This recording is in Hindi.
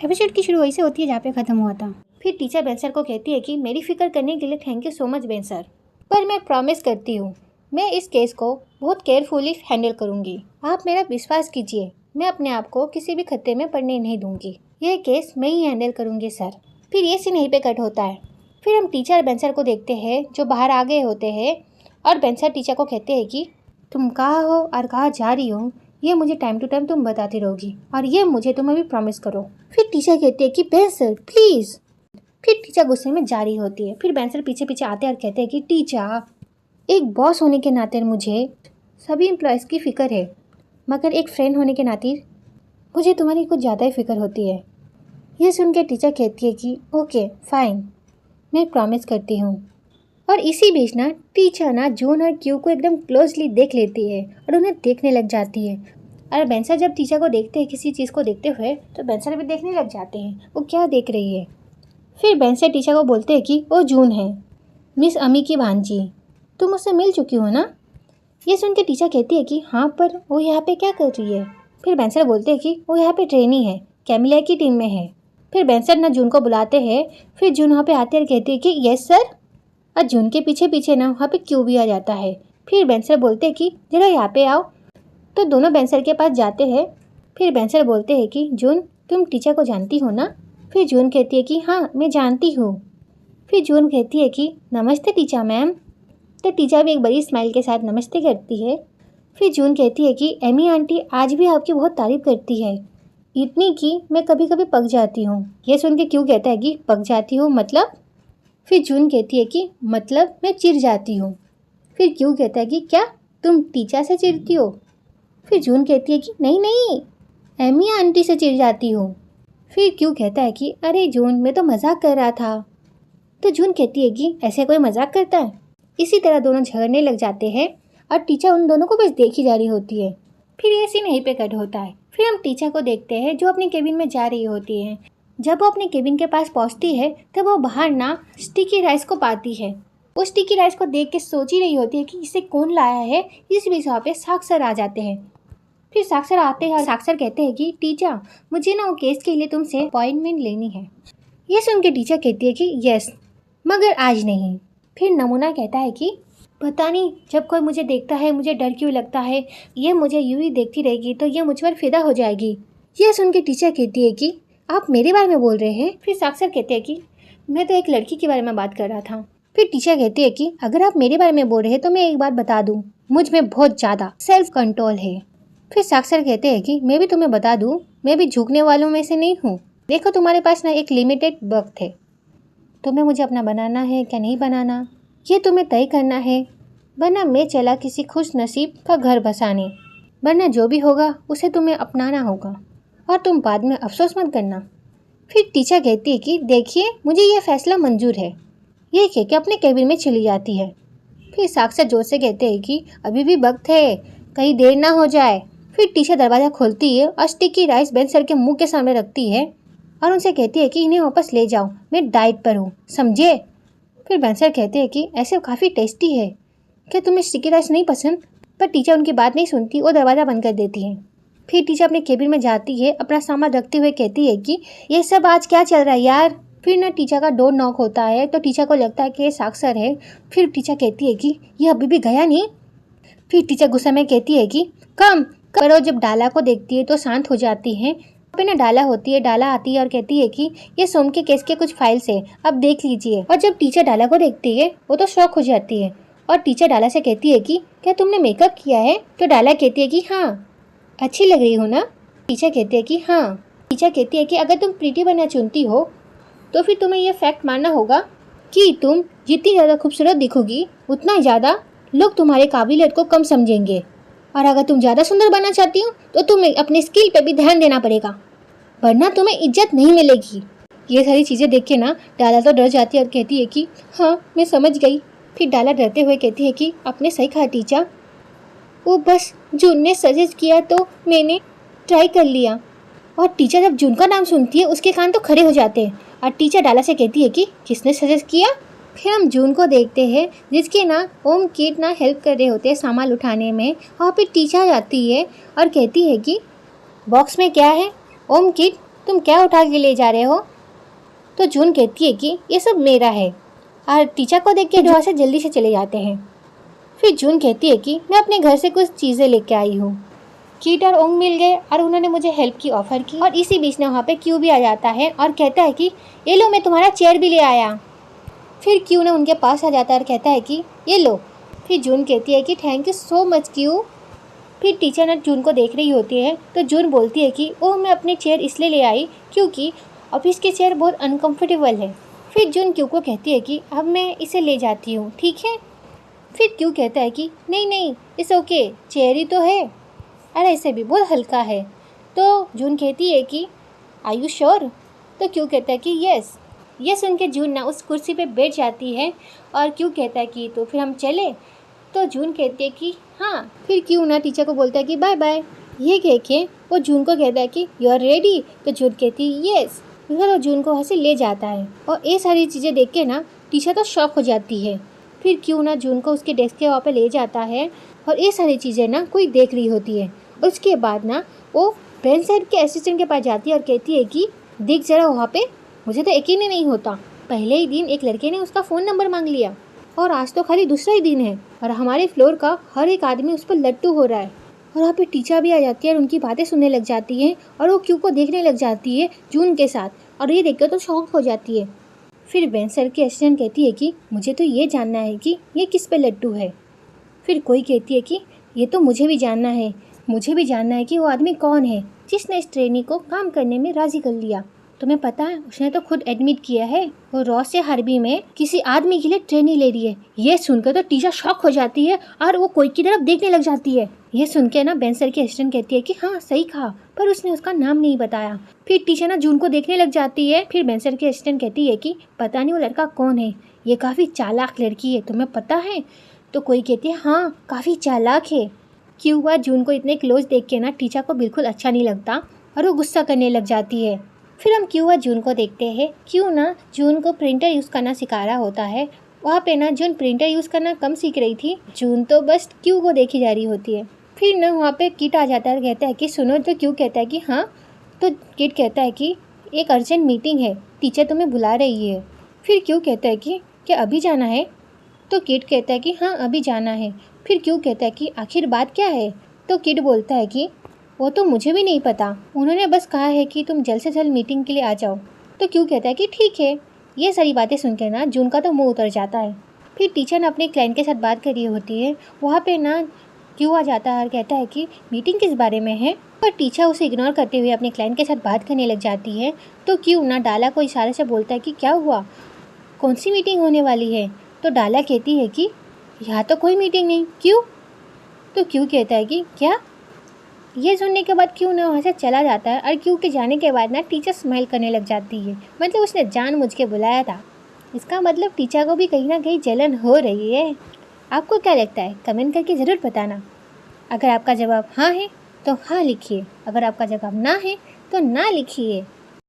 एपिसोड की शुरू वहीं से होती है जहाँ पे ख़त्म हुआ था। फिर टीचर बेन सर को कहती है कि मेरी फिक्र करने के लिए thank you so much Ben sir, पर मैं प्रॉमिस करती हूँ मैं इस केस को बहुत केयरफुली हैंडल करूँगी। आप मेरा विश्वास कीजिए, मैं अपने आप को किसी भी खतरे में पड़ने नहीं दूँगी। यह केस मैं ही हैंडल करूँगी सर। फिर ये सीन यहीं पे कट होता है। फिर हम टीचर बेन सर को देखते हैं जो बाहर आ गए होते हैं और बेन सर टीचर को कहते हैं कि तुम कहाँ हो और कहाँ जा रही हो ये मुझे टाइम टू टाइम तुम बताती रहोगी और ये मुझे तुम अभी प्रॉमिस करो। फिर टीचर कहते हैं कि बेन सर प्लीज़। फिर टीचर गुस्से में जा रही होती है। फिर बेन सर पीछे पीछे आते हैं और कहते हैं कि टीचर, एक बॉस होने के नाते मुझे सभी एम्प्लॉयज़ की फ़िक्र है, मगर एक फ्रेंड होने के नाते मुझे तुम्हारी कुछ ज़्यादा ही फिक्र होती है। यह सुन के टीचर कहती है कि ओके फाइन, मैं प्रॉमिस करती हूँ। और इसी बीच ना टीचर ना जून और क्यू को एकदम क्लोजली देख लेती है और उन्हें देखने लग जाती है। और बेन सर जब टीचर को देखते हैं किसी चीज़ को देखते हुए तो बेन सर भी देखने लग जाते हैं वो क्या देख रही है। फिर बेन सर टीचर को बोलते हैं कि वो जून है, मिस अमी की भांजी, तुम उससे मिल चुकी हो ना। ये सुन के टीचर कहती है कि हाँ, पर वो यहाँ पे क्या कर रही है। फिर बेन सर बोलते हैं कि वो यहाँ पे ट्रेनी है, कैमिलिया की टीम में है। फिर बेन सर ना जून को बुलाते हैं। फिर जून वहाँ पे आते और कहती है कि यस सर। और जून के पीछे पीछे ना वहाँ पे क्यू भी आ जाता है। फिर बेन सर बोलते हैं कि जरा यहाँ पे आओ। तो दोनों बेन सर के पास जाते हैं। फिर बेन सर बोलते हैं कि जून, तुम टीचर को जानती हो ना। फिर जून कहती है कि हाँ मैं जानती हूँ। फिर जून कहती है कि नमस्ते टीचर मैम। तो टीचर भी एक बड़ी स्माइल के साथ नमस्ते करती है। फिर जून कहती है कि एमी आंटी आज भी आपकी बहुत तारीफ़ करती है, इतनी कि मैं कभी कभी पक जाती हूँ। ये सुन के क्यों कहता है कि पक जाती हूँ मतलब। फिर जून कहती है कि मतलब मैं चिढ़ जाती हूँ। फिर क्यों कहता है कि क्या तुम टीचर से चिढ़ती हो। फिर जून कहती है कि नहीं नहीं, एमी आंटी से चिढ़ जाती हूँ। फिर क्यों कहता है कि अरे जून, मैं तो मजाक कर रहा था। तो जून कहती है कि ऐसे कोई मजाक करता है। इसी तरह दोनों झगड़ने लग जाते हैं और टीचर उन दोनों को बस देखी जा रही होती है। फिर ये सीन यहीं पे कट होता है। फिर हम टीचर को देखते हैं जो अपने केबिन में जा रही होती है। जब वो अपने केबिन के पास पहुंचती है तब वो बाहर ना स्टिकी राइस को पाती है। वो स्टिकी राइस को देख के सोच ही रही होती है कि इसे कौन लाया है। इस बीच वहाँ पे साक्षर आ जाते हैं। फिर साक्षर आते हैं और साक्षर कहते हैं कि टीचर, मुझे ना वो केस के लिए तुमसे अपॉइंटमेंट लेनी है। ये सुन के टीचर कहती है कि यस, मगर आज नहीं। फिर नमूना कहता है कि पता नहीं जब कोई मुझे देखता है मुझे डर क्यों लगता है, ये मुझे यूं ही देखती रहेगी तो ये मुझ पर फिदा हो जाएगी। ये सुन के टीचर कहती है कि आप मेरे बारे में बोल रहे हैं। फिर साक्षर कहते हैं कि मैं तो एक लड़की के बारे में बात कर रहा था। फिर टीचर कहती है कि अगर आप मेरे बारे में बोल रहे हैं तो मैं एक बात बता दूं, मुझ में बहुत ज़्यादा सेल्फ कंट्रोल है। फिर साक्षर कहते हैं कि मैं भी तुम्हें बता दूं, मैं भी झुकने वालों में से नहीं हूँ। देखो तुम्हारे पास ना एक लिमिटेड वक्त है, तुम्हें मुझे अपना बनाना है क्या नहीं बनाना ये तुम्हें तय करना है, वरना मैं चला किसी खुश नसीब का घर बसाने। वरना जो भी होगा उसे तुम्हें अपनाना होगा और तुम बाद में अफसोस मत करना। फिर टीचर कहती है कि देखिए मुझे यह फैसला मंजूर है। ये कह के अपने केबिन में चली जाती है। फिर साक्षर जोर से कहते हैं कि अभी भी वक्त है, कहीं देर ना हो जाए। फिर टीचर दरवाज़ा खोलती है और स्टिकी राइस बेन सर के मुंह के सामने रखती है और उनसे कहती है कि इन्हें वापस ले जाओ, मैं डाइट पर हूँ, समझे। फिर बेन सर कहते हैं कि ऐसे काफ़ी टेस्टी है, क्या तुम्हें स्टिकी राइस नहीं पसंद। पर टीचर उनकी बात नहीं सुनती, वो दरवाज़ा बंद कर देती है। फिर टीचर अपने केबिन में जाती है, अपना सामान रखते हुए कहती है कि ये सब आज क्या चल रहा है यार। फिर ना टीचर का डोर नॉक होता है तो टीचर को लगता है कि ये साक्षर है। फिर टीचर कहती है कि ये अभी भी गया नहीं। फिर टीचर गुस्से में कहती है कि कम करो। जब डाला को देखती है तो शांत हो जाती है। वहाँ पे ना डाला होती है, डाला आती है और कहती है कि ये सोम के केस के कुछ फाइल्स है, अब देख लीजिए। और जब टीचर डाला को देखती है वो तो शॉक हो जाती है और टीचर डाला से कहती है कि क्या तुमने मेकअप किया है। तो डाला कहती है कि हाँ, अच्छी लग रही हो ना। टीचर कहती है कि हाँ। टीचर कहती है कि अगर तुम प्रीटी बनना चुनती हो तो फिर तुम्हें यह फैक्ट मानना होगा कि तुम जितनी ज़्यादा खूबसूरत दिखोगी उतना ज़्यादा लोग तुम्हारे काबिलियत को कम समझेंगे, और अगर तुम ज़्यादा सुंदर बनना चाहती हो तो तुम्हें अपने स्किल पे भी ध्यान देना पड़ेगा, वरना तुम्हें इज्जत नहीं मिलेगी। ये सारी चीज़ें देख के ना डाला तो डर जाती है और कहती है कि हाँ मैं समझ गई। फिर डाला डरते हुए कहती है कि आपने सही कहा टीचर, वो बस जून ने सजेस्ट किया तो मैंने ट्राई कर लिया। और टीचर जब जून का नाम सुनती है उसके कान तो खड़े हो जाते हैं और टीचर डाला से कहती है कि किसने सजेस्ट किया। फिर हम जून को देखते हैं जिसके ना ओम किड ना हेल्प कर रहे होते हैं सामान उठाने में। और फिर टीचर आती है और कहती है कि बॉक्स में क्या है। ओम किड तुम क्या उठा के ले जा रहे हो? तो जून कहती है कि ये सब मेरा है, और टीचर को देख के वहाँ से जल्दी से चले जाते हैं। फिर जून कहती है कि मैं अपने घर से कुछ चीज़ें लेके आई हूँ। कीट और ओंग मिल गए और उन्होंने मुझे हेल्प की ऑफ़र की, और इसी बीच में वहाँ पे क्यू भी आ जाता है और कहता है कि ये लो, मैं तुम्हारा चेयर भी ले आया। फिर क्यू ने उनके पास आ जाता है और कहता है कि ये लो। फिर जून कहती है कि thank you so much Q. फिर टीचर ने जून को देख रही होती है तो जून बोलती है कि ओह, मैं अपनी चेयर इसलिए ले आई क्योंकि ऑफिस की चेयर बहुत अनकंफर्टेबल है। फिर जून क्यू को कहती है कि अब मैं इसे ले जाती हूँ, ठीक है? फिर क्यू कहता है कि नहीं नहीं, इट्स ओके, चेयर ही तो है, अरे इसे भी बहुत हल्का है। तो जून कहती है कि आर यू श्योर? तो क्यू कहता है कि यस। ये सुन के जून ना उस कुर्सी पे बैठ जाती है और क्यू कहता है कि तो फिर हम चले? तो जून कहती है कि हाँ। फिर क्यू ना टीचर को बोलता है कि बाय बाय। ये कह के वो जून को कहता है कि यू आर रेडी? तो जून कहती है येस। फिर वो जून को वहाँ से ले जाता है और ये सारी चीज़ें देख के ना टीचर तो शॉक हो जाती है। फिर क्यू ना जून को उसके डेस्क के वहाँ पे ले जाता है और ये सारी चीज़ें ना कोई देख रही होती है। और उसके बाद ना वो बेन साइड के असिस्टेंट के पास जाती है और कहती है कि देख जरा वहाँ पे, मुझे तो यकीन ही नहीं होता, पहले ही दिन एक लड़के ने उसका फ़ोन नंबर मांग लिया और आज तो खाली दूसरा ही दिन है और हमारे फ्लोर का हर एक आदमी उस पर लट्टू हो रहा है। और वहाँ पे टीचर भी आ जाती है और उनकी बातें सुनने लग जाती है और वो क्यू को देखने लग जाती है जून के साथ, और ये देखकर तो शॉक हो जाती है। फिर बेन सर की असिस्टेंट कहती है कि मुझे तो ये जानना है कि ये किस पे लट्टू है। फिर कोई कहती है कि ये तो मुझे भी जानना है, मुझे भी जानना है कि वो आदमी कौन है जिसने इस ट्रेनी को काम करने में राज़ी कर लिया। तुम्हें पता है, उसने तो खुद एडमिट किया है वो रॉस से हार्बी में किसी आदमी के लिए ट्रेनिंग ले रही है। ये सुनकर तो टीचर शॉक हो जाती है और वो कोई की तरफ देखने लग जाती है। ये सुन के ना बेन सर की असिस्टेंट कहती है कि हाँ सही कहा, पर उसने उसका नाम नहीं बताया। फिर टीचर ना जून को देखने लग जाती है। फिर बेन सर की असिस्टेंट कहती है कि पता नहीं वो लड़का कौन है, ये काफ़ी चालाक लड़की है, तुम्हें पता है? तो कोई कहती है हाँ काफ़ी चालाक है। क्यों हुआ, जून को इतने क्लोज देख के ना टीचर को बिल्कुल अच्छा नहीं लगता और वो गुस्सा करने लग जाती है। फिर हम क्यों हुआ जून को देखते हैं। क्यों ना जून को प्रिंटर यूज़ करना सिखा रहा होता है। वहाँ पे ना जून प्रिंटर यूज़ करना कम सीख रही थी, जून तो बस क्यों को देखी जा रही होती है। फिर ना वहाँ पे किट आ जाता है और कहता है कि सुनो। तो क्यों कहता है कि हाँ। तो किट कहता है कि एक अर्जेंट मीटिंग है, टीचर तुम्हें बुला रही है। फिर क्यों कहता है कि क्या अभी जाना है? तो किट कहता है कि हाँ अभी जाना है। फिर क्यों कहता है कि आखिर बात क्या है? तो किट बोलता है कि वो तो मुझे भी नहीं पता, उन्होंने बस कहा है कि तुम जल्द से जल्द मीटिंग के लिए आ जाओ। तो क्यों कहता है कि ठीक है। ये सारी बातें सुनकर ना जून का तो मुंह उतर जाता है। फिर टीचर ने अपने क्लाइंट के साथ बात करी होती है। वहाँ पे ना क्यों आ जाता है और कहता है कि मीटिंग किस बारे में है, पर टीचर उसे इग्नोर करते हुए अपने क्लाइंट के साथ बात करने लग जाती है। तो क्यों ना डाला को इशारे से बोलता है कि क्या हुआ, कौन सी मीटिंग होने वाली है? तो डाला कहती है कि यहाँ तो कोई मीटिंग नहीं। क्यों? तो क्यों कहता है कि क्या? ये सुनने के बाद क्यों ना वहाँ से चला जाता है और क्यों के जाने के बाद ना टीचर स्माइल करने लग जाती है, मतलब उसने जानबूझ के बुलाया था। इसका मतलब टीचर को भी कहीं ना कहीं जलन हो रही है। आपको क्या लगता है, कमेंट करके ज़रूर बताना। अगर आपका जवाब हाँ है तो हाँ लिखिए, अगर आपका जवाब ना है तो ना लिखिए।